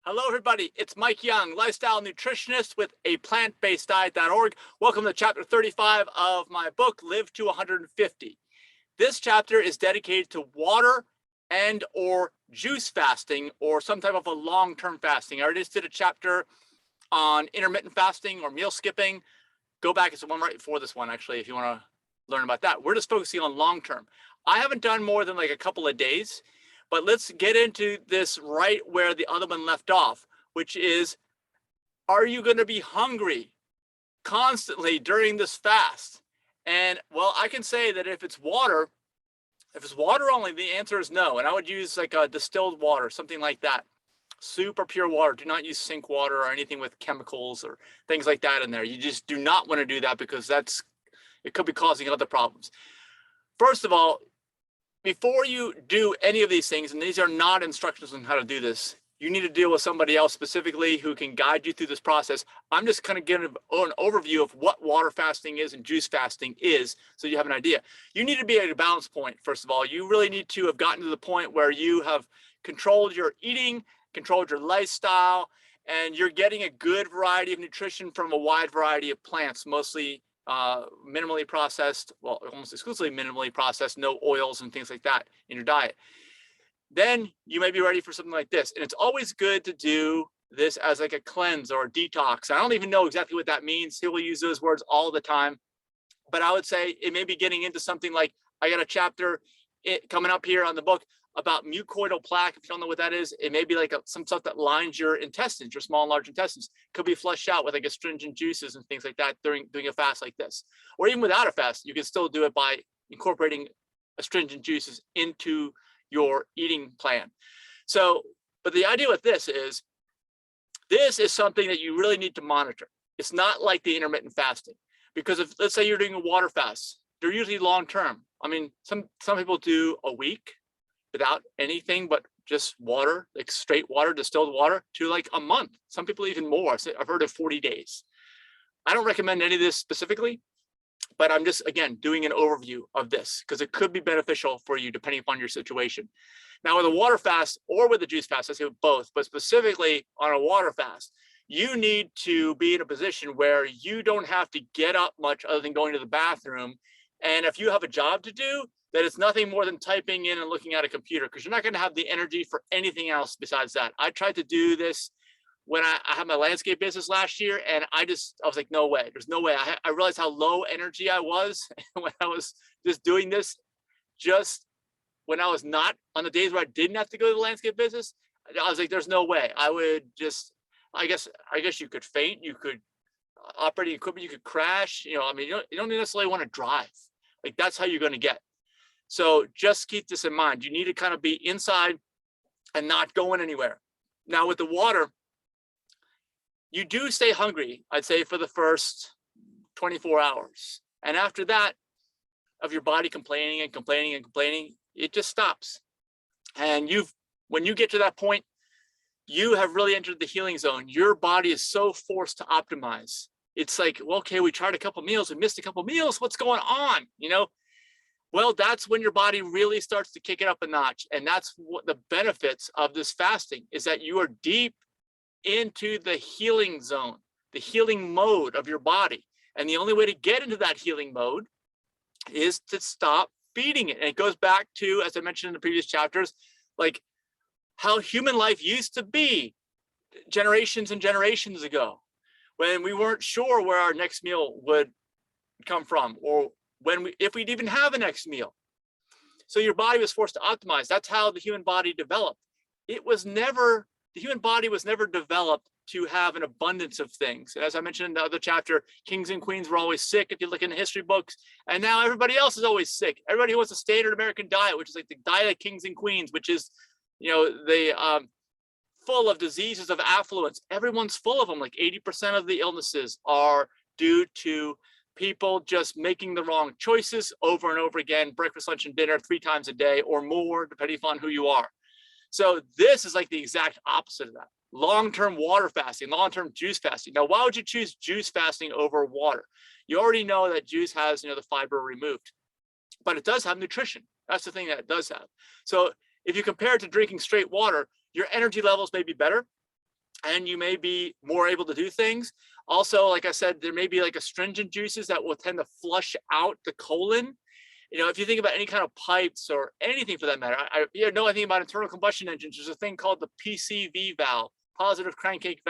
Hello, everybody. It's Mike Young, lifestyle nutritionist with aPlantBasedDiet.org. Welcome to chapter 35 of my book, Live to 150. This chapter is dedicated to water and or juice fasting or some type of a long-term fasting. I already just did a chapter on intermittent fasting or meal skipping. Go back, it's the one right before this one, actually, if you want to learn about that. We're just focusing on long-term. I haven't done more than like a couple of days. But let's get into this right where the other one left off, which is, are you going to be hungry constantly during this fast? And well, I can say that if it's water only, the answer is no. And I would use like a distilled water, something like that. Super pure water. Do not use sink water or anything with chemicals or things like that in there. You just do not want to do that because it could be causing other problems. First of all, before you do any of these things, and these are not instructions on how to do this, you need to deal with somebody else specifically who can guide you through this process. I'm just kind of giving an overview of what water fasting is and juice fasting is, so you have an idea. You need to be at a balance point, first of all. You really need to have gotten to the point where you have controlled your eating, controlled your lifestyle, and you're getting a good variety of nutrition from a wide variety of plants, mostly minimally processed, well, almost exclusively minimally processed, no oils and things like that in your diet. Then you may be ready for something like this. And it's always good to do this as like a cleanse or a detox. I don't even know exactly what that means. People use those words all the time. But I would say it may be getting into something like, I got a chapter coming up here on the book about mucoidal plaque. If you don't know what that is, it may be like some stuff that lines your intestines, your small and large intestines. Could be flushed out with like astringent juices and things like that during doing a fast like this. Or even without a fast, you can still do it by incorporating astringent juices into your eating plan. So, but the idea with this is something that you really need to monitor. It's not like the intermittent fasting, because if, let's say you're doing a water fast, they're usually long-term. I mean, some people do a week without anything but just water, like straight water, distilled water, to like a month. Some people even more. I've heard of 40 days. I don't recommend any of this specifically, but I'm just, again, doing an overview of this because it could be beneficial for you depending upon your situation. Now, with a water fast or with a juice fast, I say both, but specifically on a water fast, you need to be in a position where you don't have to get up much other than going to the bathroom. And if you have a job to do, that it's nothing more than typing in and looking at a computer, because you're not going to have the energy for anything else besides that. I tried to do this when I had my landscape business last year, and I was like, no way, there's no way. I realized how low energy I was when I was just doing this, just when I was not on the days where I didn't have to go to the landscape business. I was like, there's no way. I would just, I guess you could faint, you could operating equipment, you could crash, I mean, you don't necessarily want to drive. Like, that's how you're going to get. So just keep this in mind. You need to kind of be inside and not going anywhere. Now with the water, you do stay hungry, I'd say, for the first 24 hours. And after that, of your body complaining and complaining and complaining, it just stops. And when you get to that point, you have really entered the healing zone. Your body is so forced to optimize. It's like, well, okay, we tried a couple meals, we missed a couple meals. What's going on? Well, that's when your body really starts to kick it up a notch. And that's what the benefits of this fasting is, that you are deep into the healing zone, the healing mode of your body. And the only way to get into that healing mode is to stop feeding it. And it goes back to, as I mentioned in the previous chapters, like how human life used to be generations and generations ago, when we weren't sure where our next meal would come from, or if we'd even have a next meal. So your body was forced to optimize. That's how the human body developed. The human body was never developed to have an abundance of things. And as I mentioned in the other chapter, kings and queens were always sick, if you look in the history books, and now everybody else is always sick. Everybody who wants a standard American diet, which is like the diet of kings and queens, which is, full of diseases of affluence. Everyone's full of them. Like 80% of the illnesses are due to people just making the wrong choices over and over again, breakfast, lunch, and dinner 3 times a day or more, depending upon who you are. So this is like the exact opposite of that. Long-term water fasting, long-term juice fasting. Now, why would you choose juice fasting over water? You already know that juice has, the fiber removed, but it does have nutrition. That's the thing that it does have. So if you compare it to drinking straight water, your energy levels may be better. and you may be more able to do things. Also, like I said, there may be like astringent juices that will tend to flush out the colon. You know, if you think about any kind of pipes or anything for that matter, you know anything about internal combustion engines, there's a thing called the PCV valve, positive crankcase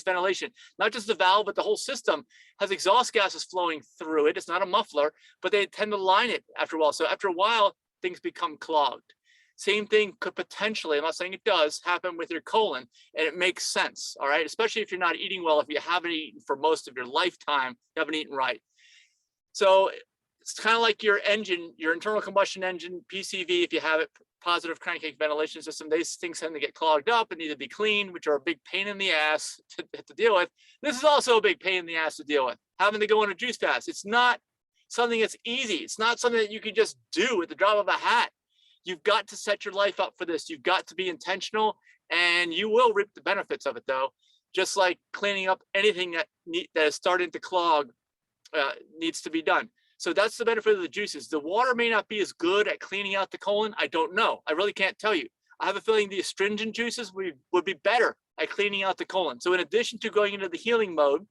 ventilation. Not just the valve, but the whole system has exhaust gases flowing through it. It's not a muffler, but they tend to line it after a while. So after a while, things become clogged. Same thing could potentially, I'm not saying it does, happen with your colon, and it makes sense, all right? Especially if you're not eating well, if you haven't eaten for most of your lifetime, you haven't eaten right. So it's kind of like your engine, your internal combustion engine, PCV, if you have it, positive crankcase ventilation system, these things tend to get clogged up and need to be cleaned, which are a big pain in the ass to deal with. This is also a big pain in the ass to deal with, having to go on a juice fast. It's not something that's easy. It's not something that you can just do at the drop of a hat. You've got to set your life up for this. You've got to be intentional, and you will reap the benefits of it, though. Just like cleaning up anything that is starting to clog needs to be done. So that's the benefit of the juices. The water may not be as good at cleaning out the colon. I don't know. I really can't tell you. I have a feeling the astringent juices would be better at cleaning out the colon. So in addition to going into the healing mode,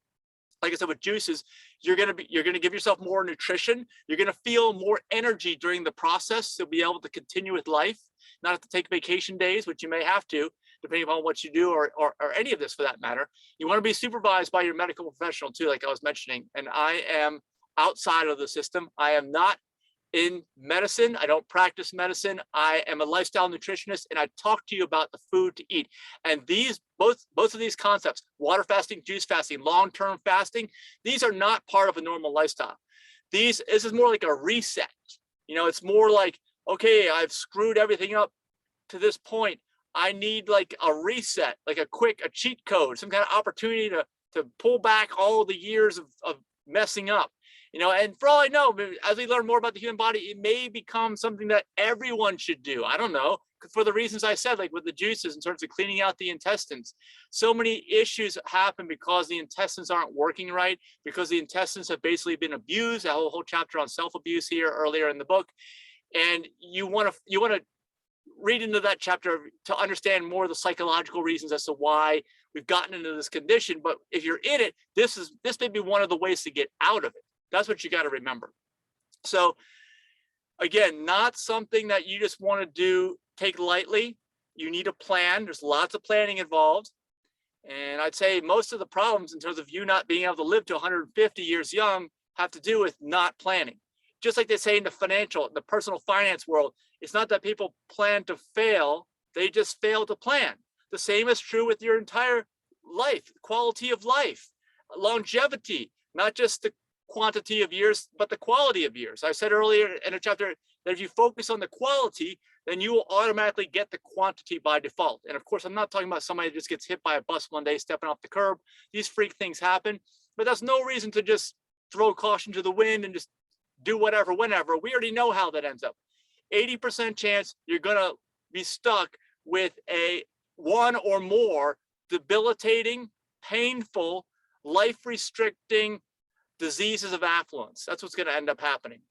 like I said, with juices, you're gonna give yourself more nutrition. You're gonna feel more energy during the process to be able to continue with life, not have to take vacation days, which you may have to, depending upon what you do, or any of this for that matter. You want to be supervised by your medical professional too, like I was mentioning. And I am outside of the system. I am not in medicine. I don't practice medicine. I am a lifestyle nutritionist, and I talk to you about the food to eat. And these both of these concepts, water fasting, juice fasting, long-term fasting, these are not part of a normal lifestyle. This is more like a reset. You know, it's more like, okay, I've screwed everything up to this point. I need like a reset, like a cheat code, some kind of opportunity to pull back all the years of messing up. You know, and for all I know, as we learn more about the human body, it may become something that everyone should do. I don't know, for the reasons I said, like with the juices in terms of cleaning out the intestines. So many issues happen because the intestines aren't working right, because the intestines have basically been abused. A whole chapter on self-abuse here earlier in the book. And you want to read into that chapter to understand more of the psychological reasons as to why we've gotten into this condition. But if you're in it, this may be one of the ways to get out of it. That's what you got to remember. So again, not something that you just want to take lightly. You need a plan. There's lots of planning involved. And I'd say most of the problems in terms of you not being able to live to 150 years young have to do with not planning. Just like they say in the personal finance world, it's not that people plan to fail, they just fail to plan. The same is true with your entire life, quality of life, longevity, not just the quantity of years, but the quality of years. I said earlier in a chapter that if you focus on the quality, then you will automatically get the quantity by default. And of course, I'm not talking about somebody that just gets hit by a bus one day stepping off the curb. These freak things happen, but that's no reason to just throw caution to the wind and just do whatever, whenever. We already know how that ends up. 80% chance you're gonna be stuck with a one or more debilitating, painful, life-restricting diseases of affluence. That's what's going to end up happening.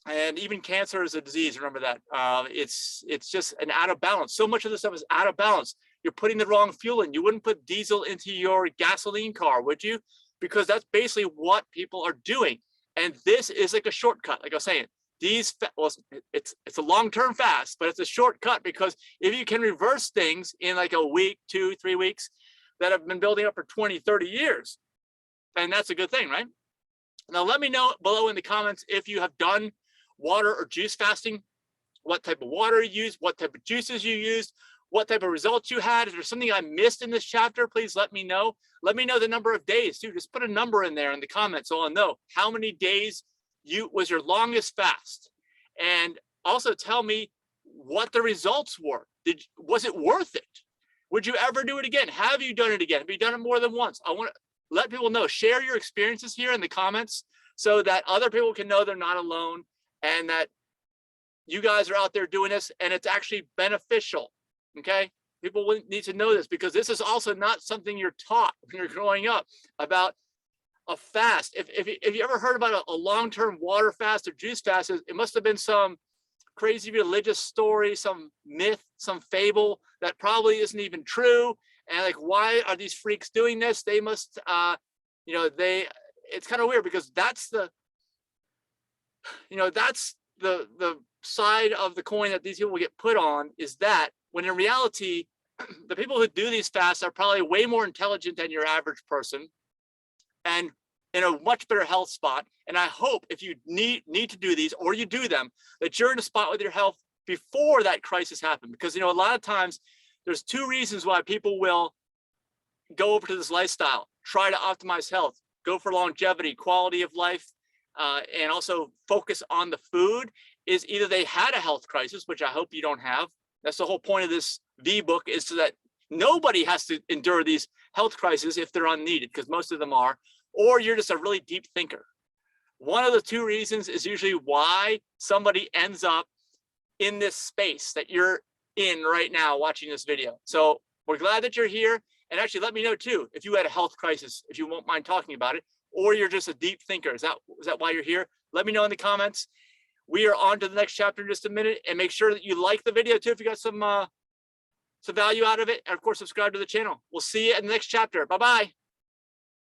And even cancer is a disease. Remember that. It's just an out of balance. So much of this stuff is out of balance. You're putting the wrong fuel in. You wouldn't put diesel into your gasoline car, would you? Because that's basically what people are doing. And this is like a shortcut. Like I was saying, it's a long-term fast, but it's a shortcut, because if you can reverse things in like a week, 2, 3 weeks that have been building up for 20, 30 years, and that's a good thing, right? Now, let me know below in the comments if you have done water or juice fasting, what type of water you used, what type of juices you used, what type of results you had. If there's something I missed in this chapter, please let me know. Let me know the number of days too. Just put a number in there in the comments so I'll know how many days was your longest fast. And also tell me what the results were. Was it worth it? Would you ever do it again? Have you done it again? Have you done it more than once? I want to let people know. Share your experiences here in the comments so that other people can know they're not alone, and that you guys are out there doing this and it's actually beneficial. Okay, people need to know this, because this is also not something you're taught when you're growing up about a fast. If you ever heard about a long-term water fast or juice fast, it must have been some crazy religious story, some myth, some fable that probably isn't even true. And like, why are these freaks doing this? They must, you know, it's kind of weird because that's the, you know, that's the side of the coin that these people get put on, is that when in reality, the people who do these fasts are probably way more intelligent than your average person and in a much better health spot. And I hope if you need to do these, or you do them, that you're in a spot with your health before that crisis happened. Because, you know, a lot of times there's two reasons why people will go over to this lifestyle: try to optimize health, go for longevity, quality of life, and also focus on the food. Is either they had a health crisis, which I hope you don't have. That's the whole point of this V book, is so that nobody has to endure these health crises if they're unneeded, because most of them are, or you're just a really deep thinker. One of the two reasons is usually why somebody ends up in this space that you're in right now watching this video. So we're glad that you're here. And actually let me know too, if you had a health crisis, if you won't mind talking about it, or you're just a deep thinker. Is that why you're here? Let me know in the comments. We are on to the next chapter in just a minute, and make sure that you like the video too if you got some value out of it. And of course, subscribe to the channel. We'll see you in the next chapter. Bye-bye.